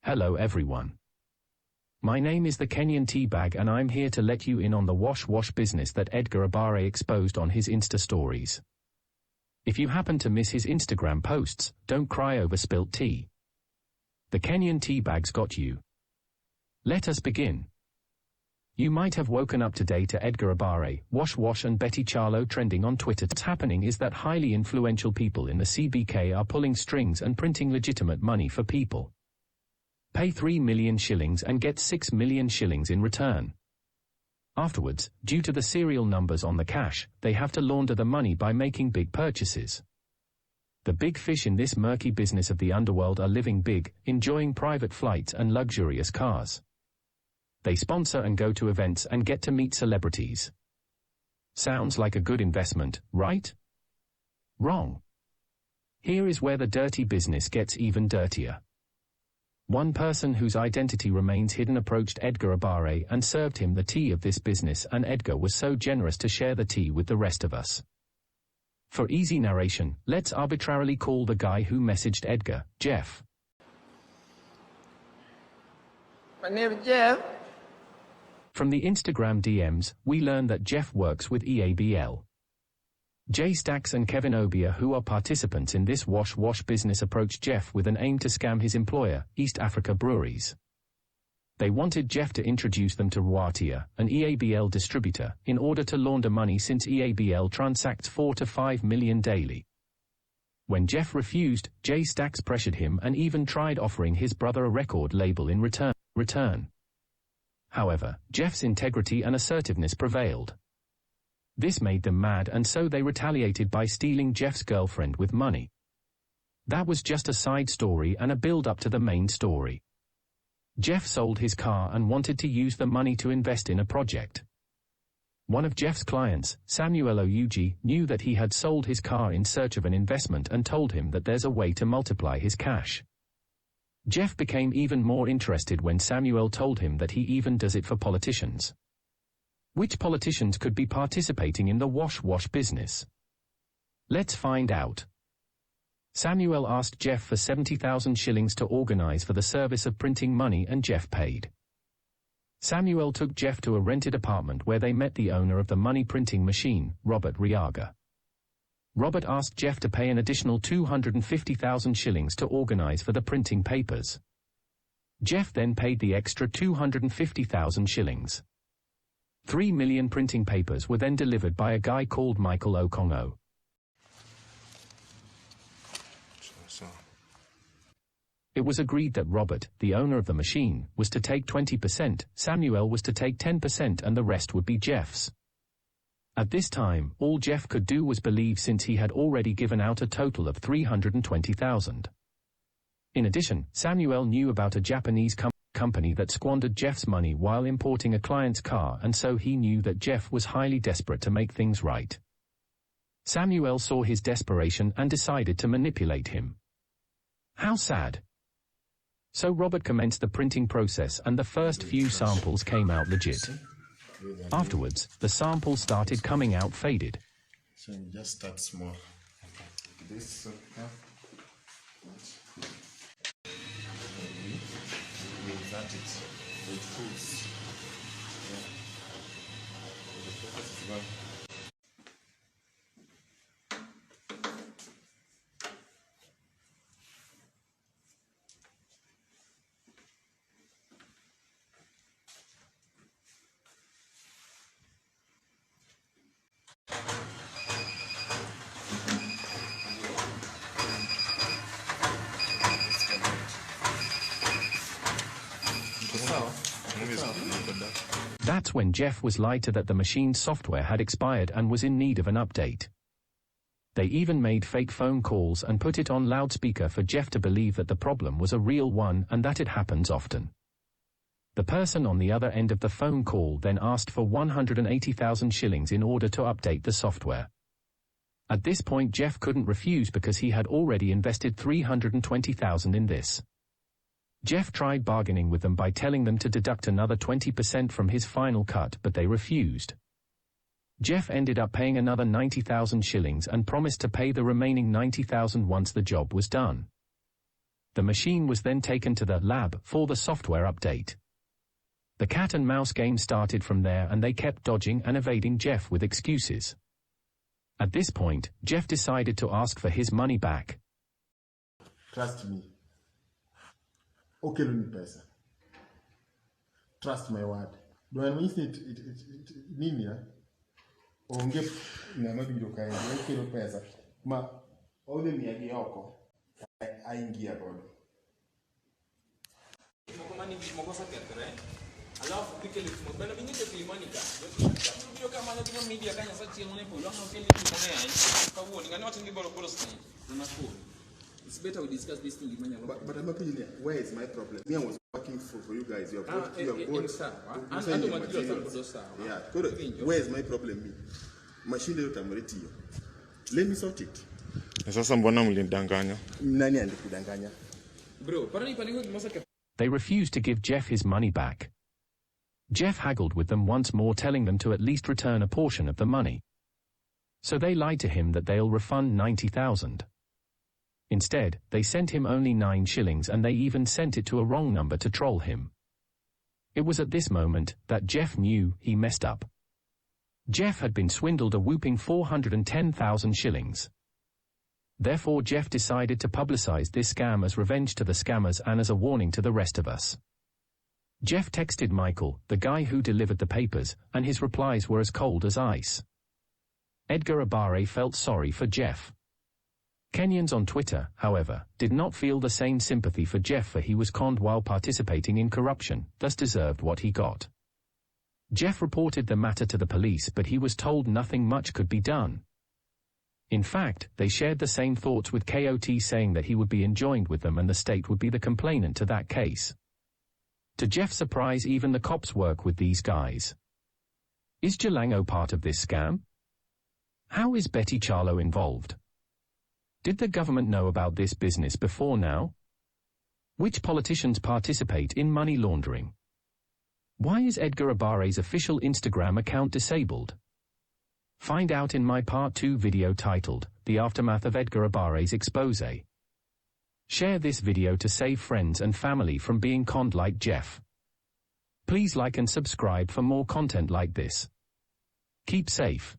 Hello everyone. My name is the Kenyan Teabag and I'm here to let you in on the wash business that Edgar Obare exposed on his Insta stories. If you happen to miss his Instagram posts, don't cry over spilt tea. The Kenyan Teabag's got you. Let us begin. You might have woken up today to Edgar Obare, Wash and Betty Charlo trending on Twitter. What's happening is that highly influential people in the CBK are pulling strings and printing legitimate money for people. Pay 3 million shillings and get 6 million shillings in return. Afterwards, due to the serial numbers on the cash, they have to launder the money by making big purchases. The big fish in this murky business of the underworld are living big, enjoying private flights and luxurious cars. They sponsor and go to events and get to meet celebrities. Sounds like a good investment, right? Wrong. Here is where the dirty business gets even dirtier. One person whose identity remains hidden approached Edgar Obare and served him the tea of this business, and Edgar was so generous to share the tea with the rest of us. For easy narration, let's arbitrarily call the guy who messaged Edgar, Jeff. My name is Jeff. From the Instagram DMs, we learn that Jeff works with EABL. Jay Stacks and Kevin Obare, who are participants in this wash business, approached Jeff with an aim to scam his employer, East Africa Breweries. They wanted Jeff to introduce them to Rwatia, an EABL distributor, in order to launder money since EABL transacts 4 to 5 million daily. When Jeff refused, Jay Stacks pressured him and even tried offering his brother a record label in return. However, Jeff's integrity and assertiveness prevailed. This made them mad, and so they retaliated by stealing Jeff's girlfriend with money. That was just a side story and a build-up to the main story. Jeff sold his car and wanted to use the money to invest in a project. One of Jeff's clients, Samuel Oyuji, knew that he had sold his car in search of an investment and told him that there's a way to multiply his cash. Jeff became even more interested when Samuel told him that he even does it for politicians. Which politicians could be participating in the wash business? Let's find out. Samuel asked Jeff for 70,000 shillings to organize for the service of printing money, and Jeff paid. Samuel took Jeff to a rented apartment where they met the owner of the money printing machine, Robert Riaga. Robert asked Jeff to pay an additional 250,000 shillings to organize for the printing papers. Jeff then paid the extra 250,000 shillings. 3 million printing papers were then delivered by a guy called Michael Okongo. It was agreed that Robert, the owner of the machine, was to take 20%, Samuel was to take 10%, and the rest would be Jeff's. At this time, all Jeff could do was believe, since he had already given out a total of 320,000. In addition, Samuel knew about a Japanese company that squandered Jeff's money while importing a client's car, and so he knew that Jeff was highly desperate to make things right. Samuel saw his desperation and decided to manipulate him. How sad. So Robert commenced the printing process, and the first few samples came out legit. Afterwards, the samples started coming out faded. So you just start small. This that it with foods. Yeah. That's when Jeff was lied to that the machine's software had expired and was in need of an update. They even made fake phone calls and put it on loudspeaker for Jeff to believe that the problem was a real one and that it happens often. The person on the other end of the phone call then asked for 180,000 shillings in order to update the software. At this point, Jeff couldn't refuse because he had already invested 320,000 in this. Jeff tried bargaining with them by telling them to deduct another 20% from his final cut, but they refused. Jeff ended up paying another 90,000 shillings and promised to pay the remaining 90,000 once the job was done. The machine was then taken to the lab for the software update. The cat and mouse game started from there, and they kept dodging and evading Jeff with excuses. At this point, Jeff decided to ask for his money back. Trust me. Okay, loan me pesa. Trust my word. When we say nini ya? Onge na mabiro kae, kilo pesa. Ma ode miagi oko. Aingia godo. Alafu pike lifumo bana binyite kulimanika ndio kama na tuna media kanya sasa chini mone polo na feel it kwa uone ngani watu ngibolo polo sasa tunako it's better we discuss this thing imanya but I'm happy where is my problem? Me, I was working for you guys. You have got yeah, good. Where is my problem? Me machine leo tamretio. Let me sort it. Sasa mbona mlindanganya? Nani andikudanganya? Bro, parani panigo kimosaka. They refused to give Jeff his money back. Jeff haggled with them once more, telling them to at least return a portion of the money. So they lied to him that they'll refund 90,000. Instead, they sent him only 9 shillings, and they even sent it to a wrong number to troll him. It was at this moment that Jeff knew he messed up. Jeff had been swindled a whooping 410,000 shillings. Therefore, Jeff decided to publicize this scam as revenge to the scammers and as a warning to the rest of us. Jeff texted Michael, the guy who delivered the papers, and his replies were as cold as ice. Edgar Obare felt sorry for Jeff. Kenyans on Twitter, however, did not feel the same sympathy for Jeff, for he was conned while participating in corruption, thus deserved what he got. Jeff reported the matter to the police, but he was told nothing much could be done. In fact, they shared the same thoughts with KOT, saying that he would be enjoined with them and the state would be the complainant to that case. To Jeff's surprise, even the cops work with these guys. Is Jalango part of this scam? How is Betty Charlo involved? Did the government know about this business before now? Which politicians participate in money laundering? Why is Edgar Obare's official Instagram account disabled? Find out in my Part 2 video titled, The Aftermath of Edgar Obare's Exposé. Share this video to save friends and family from being conned like Jeff. Please like and subscribe for more content like this. Keep safe.